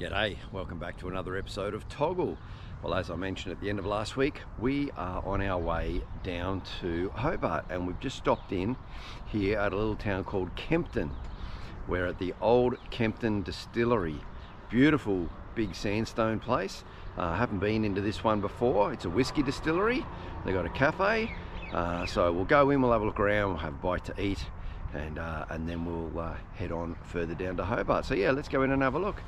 G'day, welcome back to another episode of TOGL. Well, as I mentioned at the end of last week, we are on our way down to Hobart, and we've just stopped in here at a little town called Kempton. We're at the old Kempton Distillery. Beautiful big sandstone place. Haven't been into this one before. It's a whiskey distillery. They've got a cafe. So we'll go in, we'll have a look around, we'll have a bite to eat, and then we'll head on further down to Hobart. So yeah, let's go in and have a look.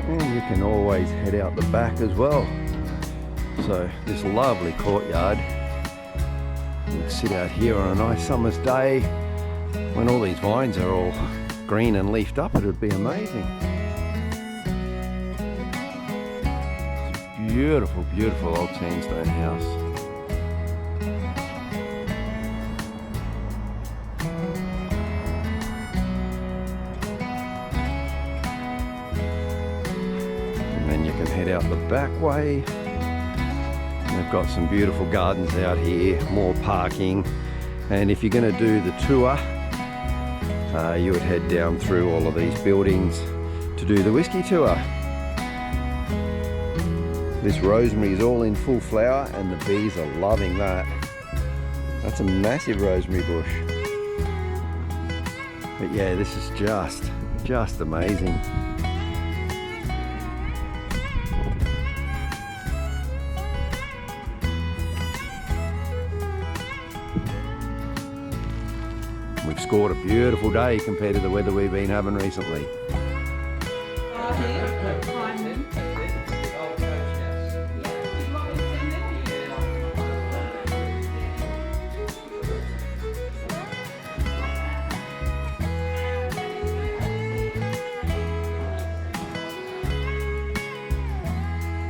And you can always head out the back as well. So this lovely courtyard. You can sit out here on a nice summer's day when all these vines are all green and leafed up. It would be amazing. It's a beautiful, beautiful old sandstone house. Head out the back way. They've got some beautiful gardens out here, more parking, and if you're going to do the tour, you would head down through all of these buildings to do the whiskey tour. This rosemary is all in full flower and the bees are loving that. That's a massive rosemary bush. But yeah, this is just amazing. We've scored a beautiful day compared to the weather we've been having recently.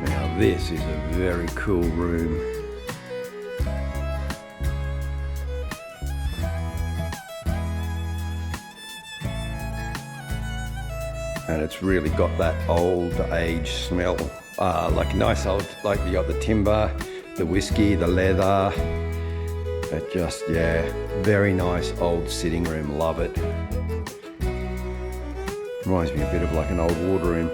Now this is a very cool room. And it's really got that old age smell, like nice old, like you got the timber, the whiskey, the leather. It just, yeah, very nice old sitting room, love it. Reminds me a bit of like an old ward room.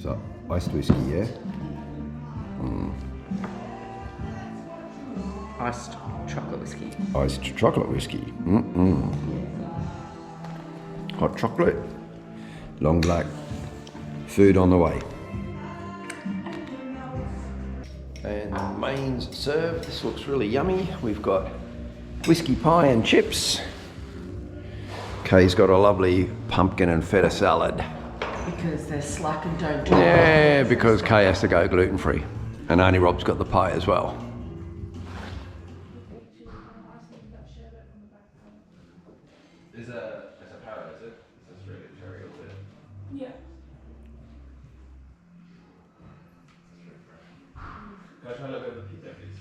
So, iced whiskey, yeah? Iced chocolate whiskey. Iced chocolate whiskey. Hot chocolate, long black, food on the way. And the mains served. This looks really yummy. We've got whiskey pie and chips. Kay's got a lovely pumpkin and feta salad. Because they're slack and don't do Yeah, because Kay has to go gluten-free. And Auntie Rob's got the pie as well. There's a parrot, is it? It's a straight cherry over there. Yeah. Can I try a little bit of the pizza, please?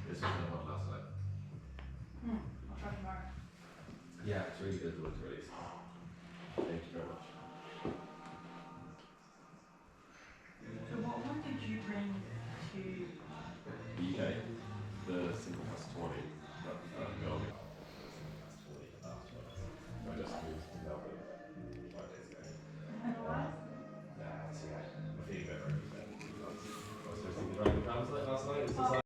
This is the one last night. I'll try tomorrow. Yeah, it's really good. It's really small. Thank you very much. So what one did you bring to? The UK, the single plus 20, but Melbourne. I just moved to Melbourne 5 days ago. So yeah, I'm feeling better. I was hosting the Dragon Translate last night. It's just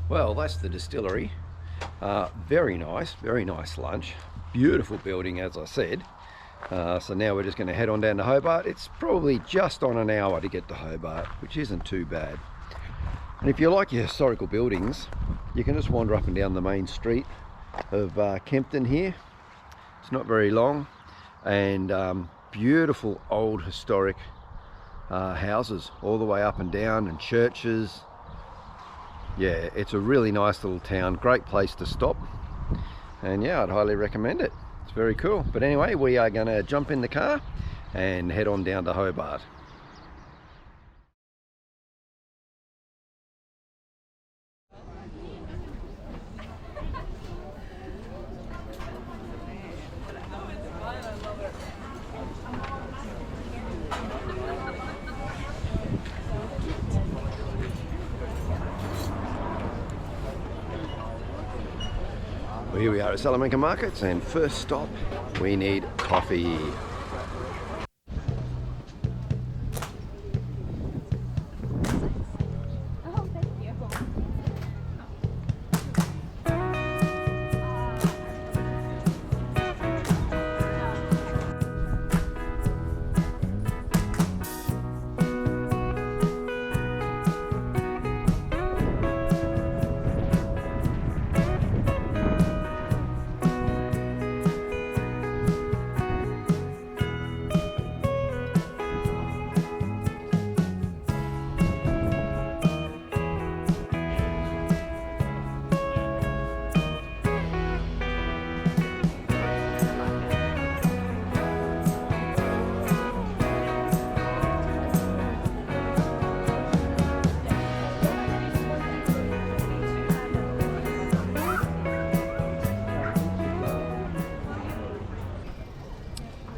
Well, that's the distillery. Very nice lunch. Beautiful building, as I said. So now we're just going to head on down to Hobart. It's probably just on an hour to get to Hobart, which isn't too bad. And if you like your historical buildings, you can just wander up and down the main street of Kempton here. It's not very long, and beautiful old historic houses all the way up and down, and churches. Yeah, it's a really nice little town, great place to stop, and yeah, I'd highly recommend it. It's very cool. But anyway, we are going to jump in the car and head on down to Hobart. Well, here we are at Salamanca Markets, and first stop, we need coffee.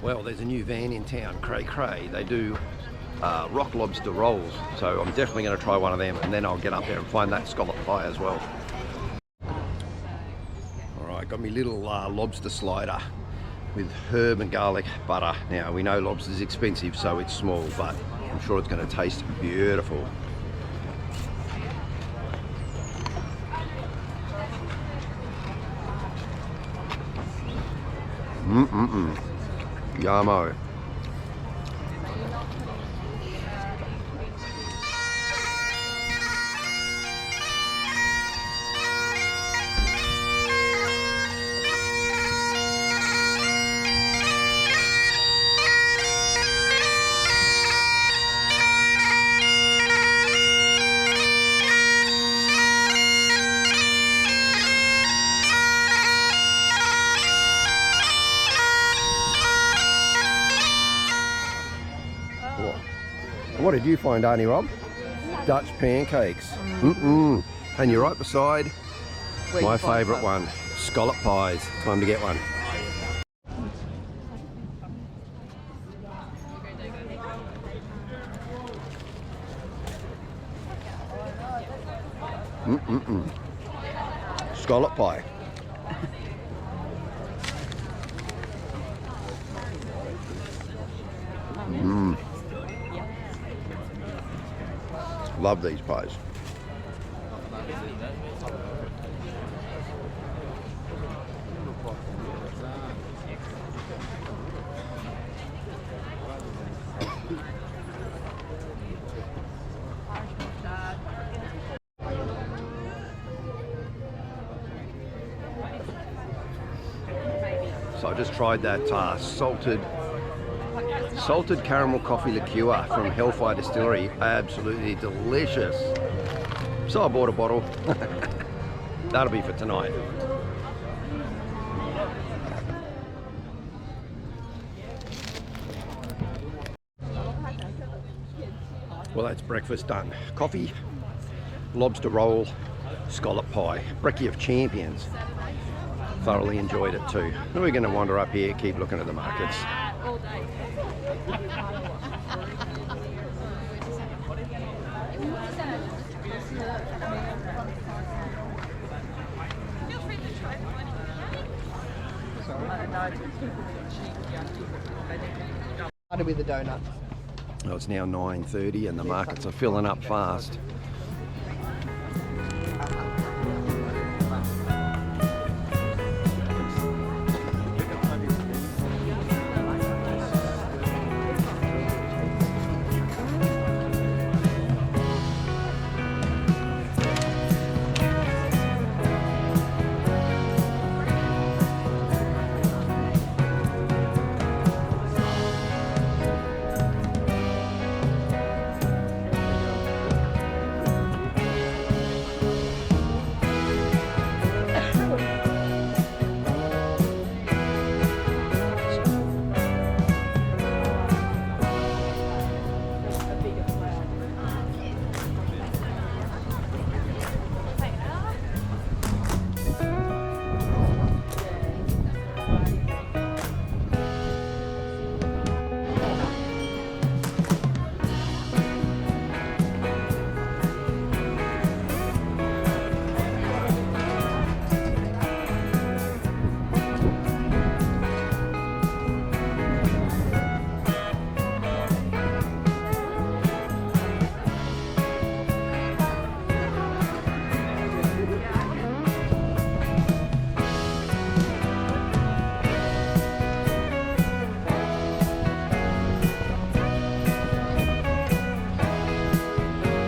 Well, there's a new van in town, Cray Cray. They do rock lobster rolls, so I'm definitely going to try one of them, and then I'll get up there and find that scallop pie as well. Alright, got me little lobster slider with herb and garlic butter. Now, we know lobster's expensive, so it's small, but I'm sure it's going to taste beautiful. Yummo. What did you find, Auntie Rob? Dutch pancakes. And you're right beside my favourite one, scallop pies. Time to get one. Scallop pie. Love these pies. So I just tried that salted caramel coffee liqueur from Hellfire Distillery. Absolutely delicious. So I bought a bottle. That'll be for tonight. Well, that's breakfast done. Coffee, lobster roll, scallop pie, brekkie of champions. Thoroughly enjoyed it too. Then we're going to wander up here, keep looking at the markets. Started with the donuts. Oh, it's now 9:30 and the markets are filling up fast.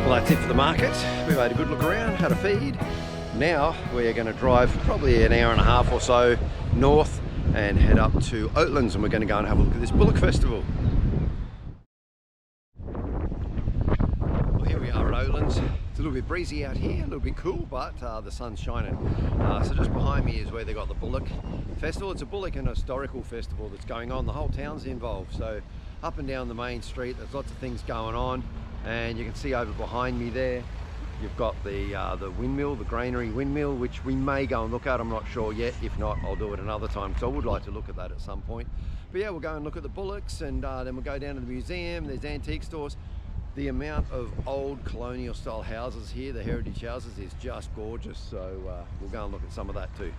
Well, that's it for the market. We've had a good look around, had a feed. Now we're going to drive probably an hour and a half or so north and head up to Oatlands, and we're going to go and have a look at this Bullock Festival. Well, here we are at Oatlands. It's a little bit breezy out here, a little bit cool, but the sun's shining. So just behind me is where they got the Bullock Festival. It's a Bullock and Historical Festival that's going on. The whole town's involved. So up and down the main street, there's lots of things going on. And you can see over behind me there, you've got the windmill, the granary windmill, which we may go and look at. I'm not sure yet. If not, I'll do it another time, because I would like to look at that at some point. But yeah, we'll go and look at the Bullocks, and then we'll go down to the museum. There's antique stores. The amount of old colonial style houses here, the heritage houses, is just gorgeous. So we'll go and look at some of that too.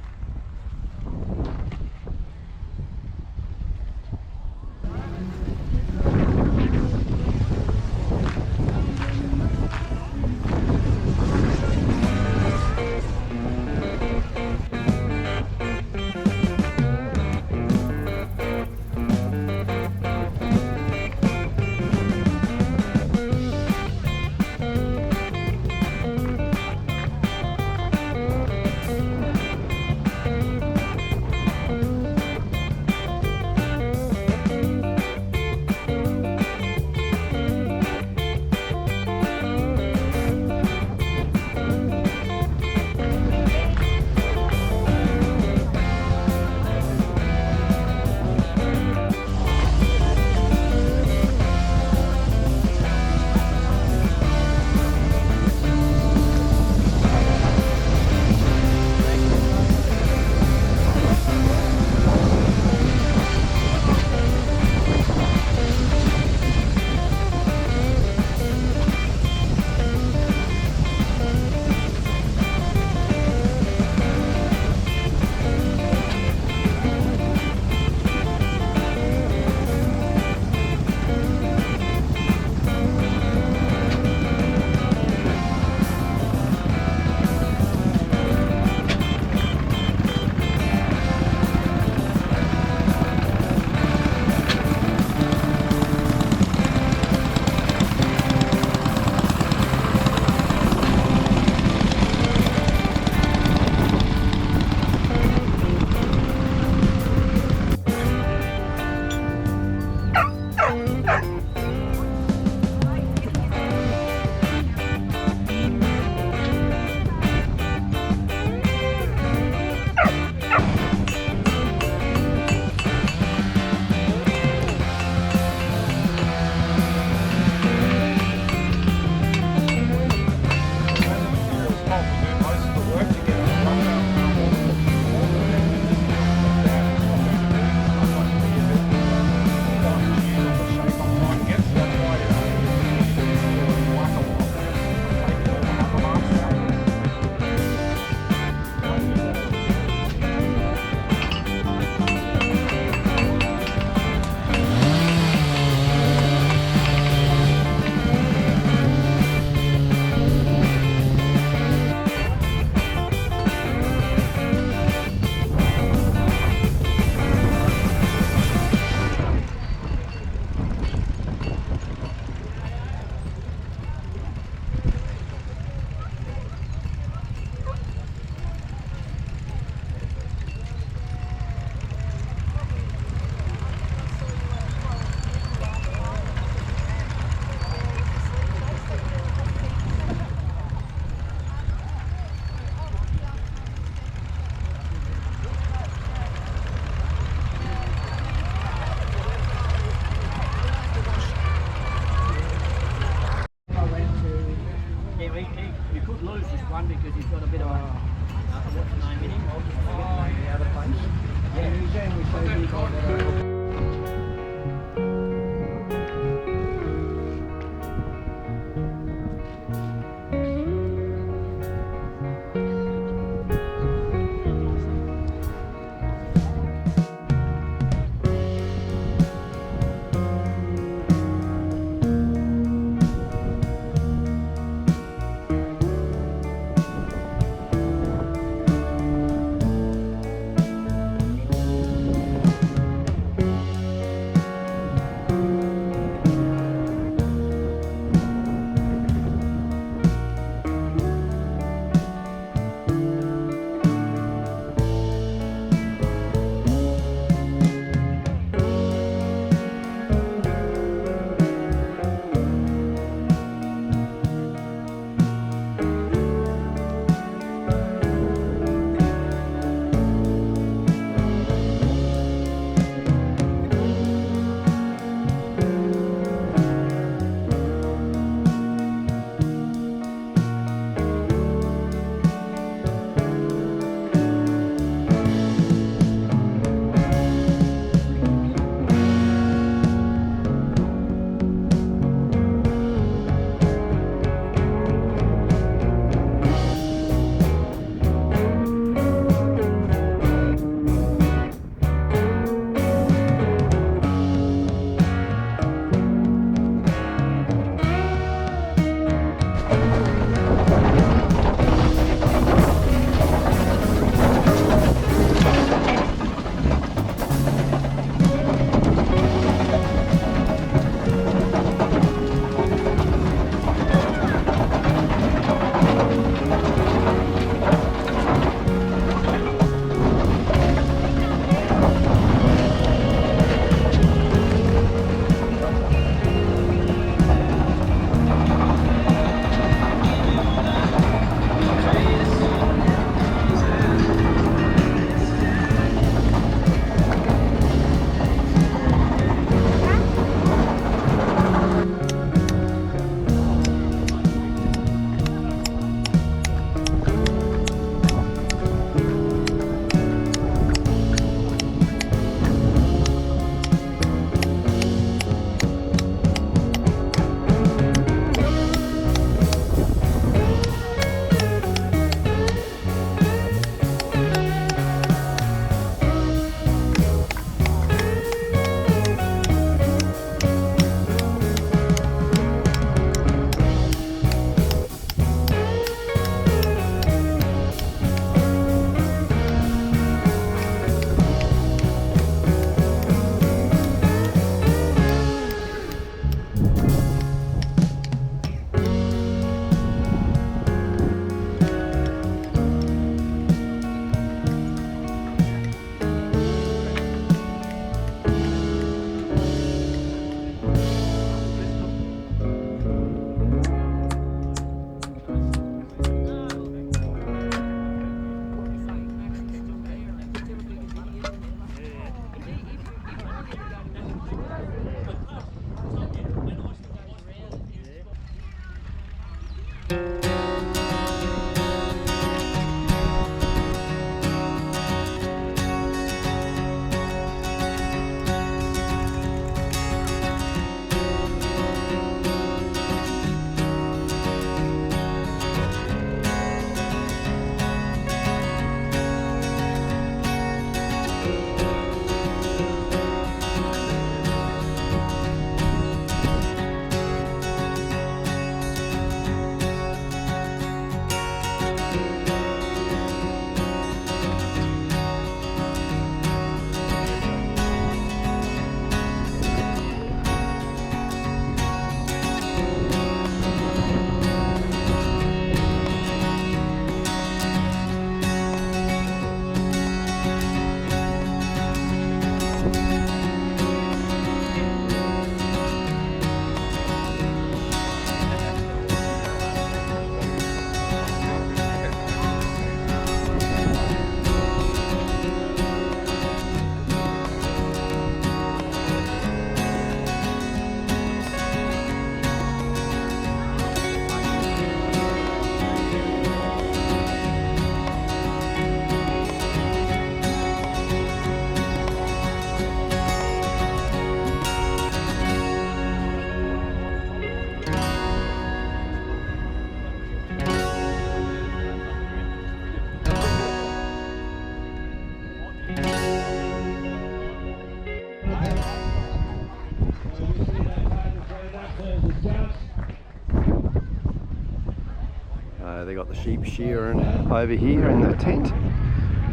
they got the sheep shearing over here in the tent.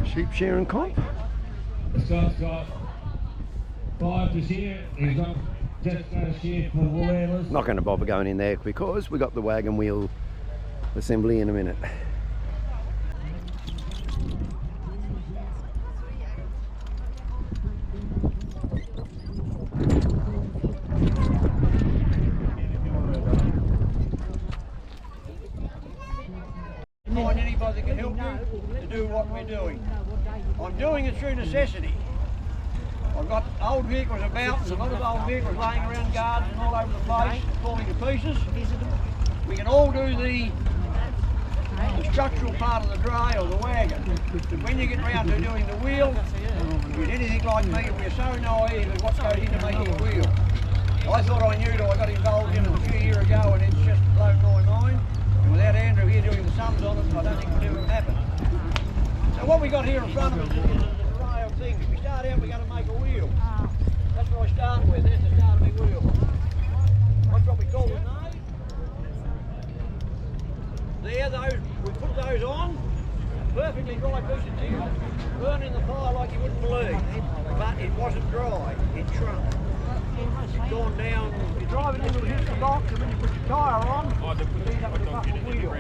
Sheep shearing comp. Scott's got 5 to shear. He's got just got a shear for wool handlers. Not going to bother going in there because we got the wagon wheel assembly in a minute. Find anybody that can help you to do what we're doing. I'm doing it through necessity. I've got old vehicles about, there's a lot of old vehicles laying around gardens and all over the place, falling to pieces. We can all do the structural part of the dray or the wagon. But when you get round to doing the wheel, with anything like me, we're so naive at what goes into making a wheel. I thought I knew till I got involved in it a few years ago, and it's just blown my mind. And without Andrew here doing the sums on it, I don't think it would ever happen. So what we got here in front of us is an array of things. If we start out, we've got to make a wheel. That's what I start with. There's the start of my wheel. That's what we call the nave. There, those, we put those on. Perfectly dry piece of timber. Burn in the fire like you wouldn't believe. But it wasn't dry. It shrunk. It's gone down. You drive it into the box, and when you put your tyre on, you end up with a bucket wheel.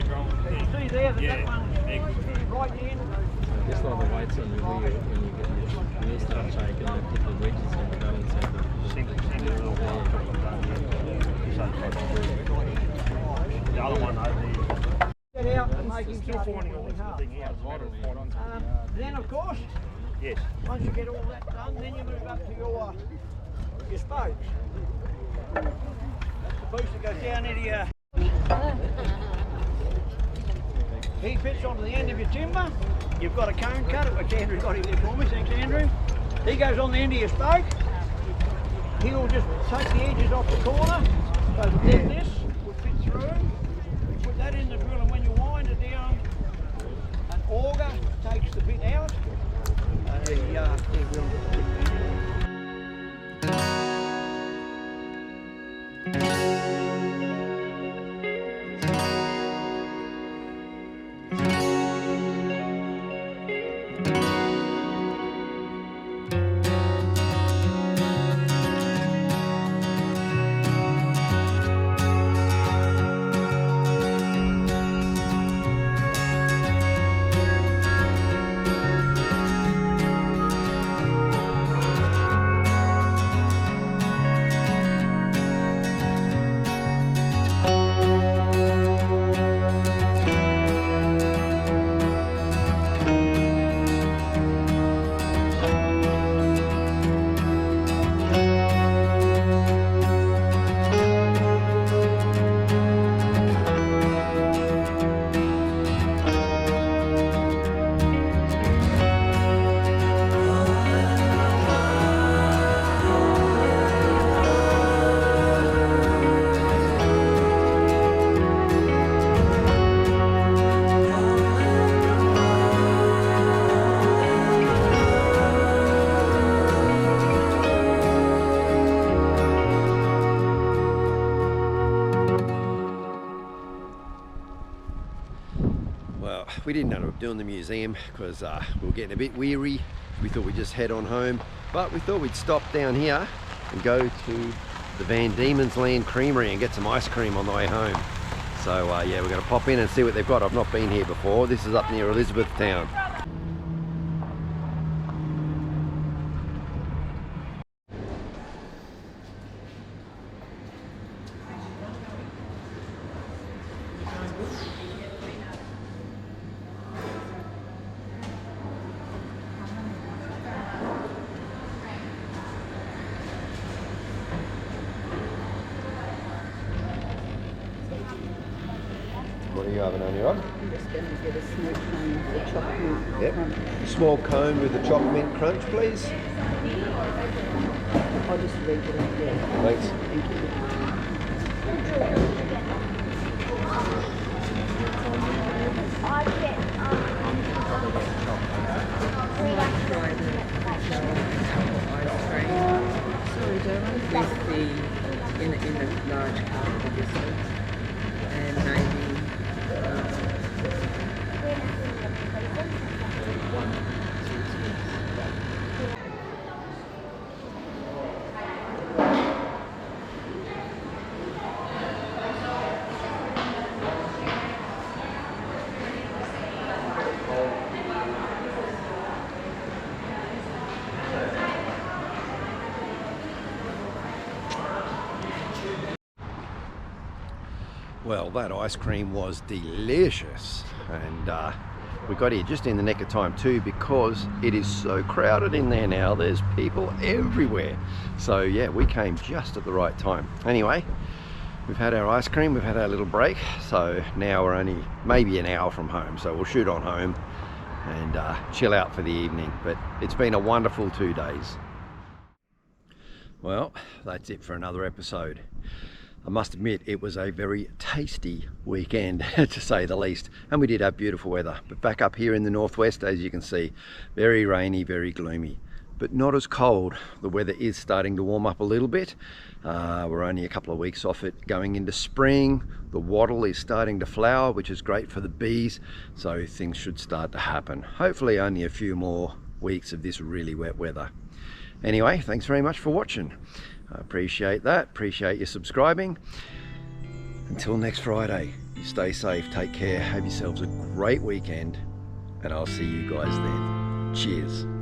So you see there that one's right in. Just like the weights on the wheel, when you get your wheel start shaking, they put the wedges in the balance and the other one over there. Get out and make himself really hard. Then of course, yes. Once you get all that done, then you move up to your spokes. That's the piece that goes down into your... He fits onto the end of your timber. You've got a cone cutter, which Andrew's got him there for me. Thanks, Andrew. He goes on the end of your spoke. He'll just take the edges off the corner. So then this will fit through. You put that in the drill, and when you wind it down, an auger takes the bit out. And he will. We didn't end up doing the museum because we were getting a bit weary. We thought we'd just head on home, but we thought we'd stop down here and go to the Diemens Creamery and get some ice cream on the way home. So yeah, we're going to pop in and see what they've got. I've not been here before. This is up near Elizabethtown. What are you having on your own? I'm just going to get a small cone with the chocolate Yep. crunch. Small cone with the chocolate mint crunch, please. I'll just read it up there. Thanks. Thank you. Sorry, darling. With the in the large cup, obviously, and maybe Well, that ice cream was delicious, and we got here just in the nick of time too, because it is so crowded in there now. There's people everywhere. So yeah, we came just at the right time. Anyway, we've had our ice cream, we've had our little break, so now we're only maybe an hour from home, so we'll shoot on home and chill out for the evening. But it's been a wonderful 2 days. Well, that's it for another episode. I must admit, it was a very tasty weekend, to say the least, and we did have beautiful weather. But back up here in the northwest, as you can see, very rainy, very gloomy, but not as cold. The weather is starting to warm up a little bit. We're only a couple of weeks off it going into spring. The wattle is starting to flower, which is great for the bees, so things should start to happen. Hopefully only a few more weeks of this really wet weather. Anyway, thanks very much for watching. I appreciate that, appreciate you subscribing. Until next Friday, you stay safe, take care, have yourselves a great weekend, and I'll see you guys then. Cheers.